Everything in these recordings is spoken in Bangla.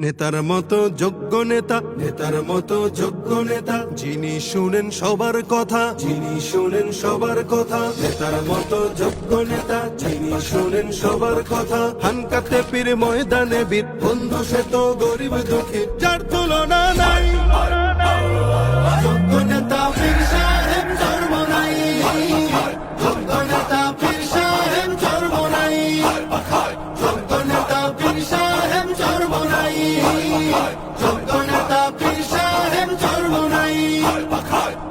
নেতার মতো যোগ্য নেতা, নেতার মতো যোগ্য নেতা, যিনি শুনেন সবার কথা, যিনি শুনেন সবার কথা। নেতার মতো যোগ্য নেতা, যিনি শুনেন সবার কথা। হানকাতে পীর ময়দানে বীর, বন্ধু সে তো গরিব দুঃখী, যার তুলনা নাই। যোগ্য নেতা পীর সাহেব ধর্ম নাই, যোগ্য নেতা পীর সাহেব ধর্ম নাই, যোগ্য নেতা পীর সাহেব ধর্ম নাই, যোগ্য নেতা পীর সাহেব ধর্ম নাই।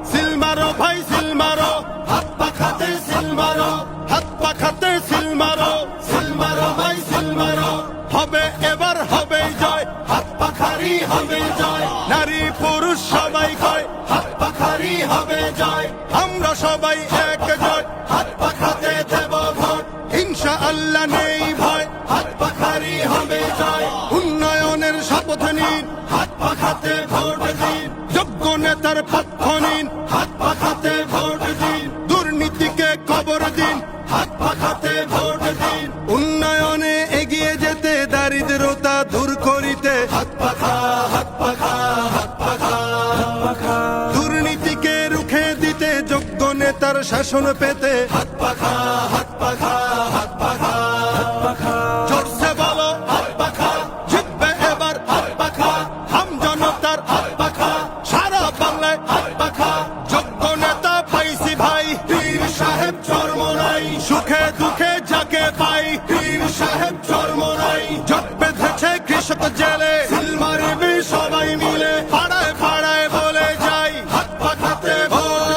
সিল মারো ভাই সিল মারো, হাত পাখাতে সিল মারো, হাত পাখাতে সিল মারো, সিল মারো ভাই সিল মারো। হবে এবার হবে জয়, হাত পাখারি হবে জয়। নারী পুরুষ সবাই কয়, হাত পাখারি হবে জয়। আমরা সবাই এক জয়, হাত পাখাতে দেব ভোট, ইনশাআল্লাহ নেই ভয়। হাত পাখারি হবে জয়। উন্নয়নের শপথ নিন, হাত পাখাতে ভোট দিন। যোগ্য নেতার পক্ষ নিন, হাত পাখাতে ভোট দিন। দুর্নীতিকে কবর দিন, হাত পাখাতে ভোট দিন। উন্নয়নে এগিয়ে যেতে, দারিদ্রতা দূর করিতে, হাত পাখা হাত পাখা হাত পাখা হাত পাখা। দুর্নীতিকে রুখে দিতে, যোগ্য নেতার শাসন পেতে, হাত পাখা হাত পাখা হাত পাখা হাত পাখা। জোরসে বলো হাত পাখা, জিতবে এবার হাত পাখা। হাম জনতার হাত পাখা, সারা বাংলায় হাত পাখা। যোগ্য নেতা পাইছি ভাই, পীর সাহেব চর্ম নাই। সুখে দুঃখে যাকে পাই, পীর সাহেব চর্ম নাই। জট বেঁধেছে কৃষক জেলে, সিল মারবি সবাই মিলে। পাড়ায় পাড়ায় বলে যাই, হাত পাখাতে ভোট,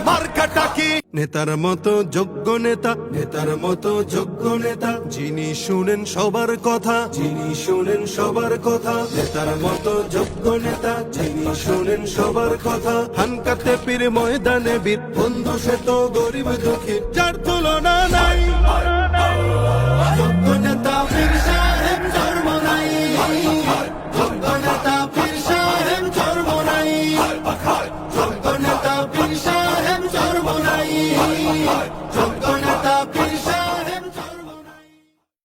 মার্কাটা কি? নেতার মতো যোগ্য নেতা, নেতার মতো যোগ্য নেতা, যিনি শুনেন সবার কথা, যিনি শুনেন সবার কথা। নেতার মতো যোগ্য নেতা, যিনি শুনেন সবার কথা। হানকাতে পীর ময়দানে বীর, বন্ধু সে তো গরিব দুঃখী, যার তুলনা নাই। যোগ্য নেতা পীর সাহেব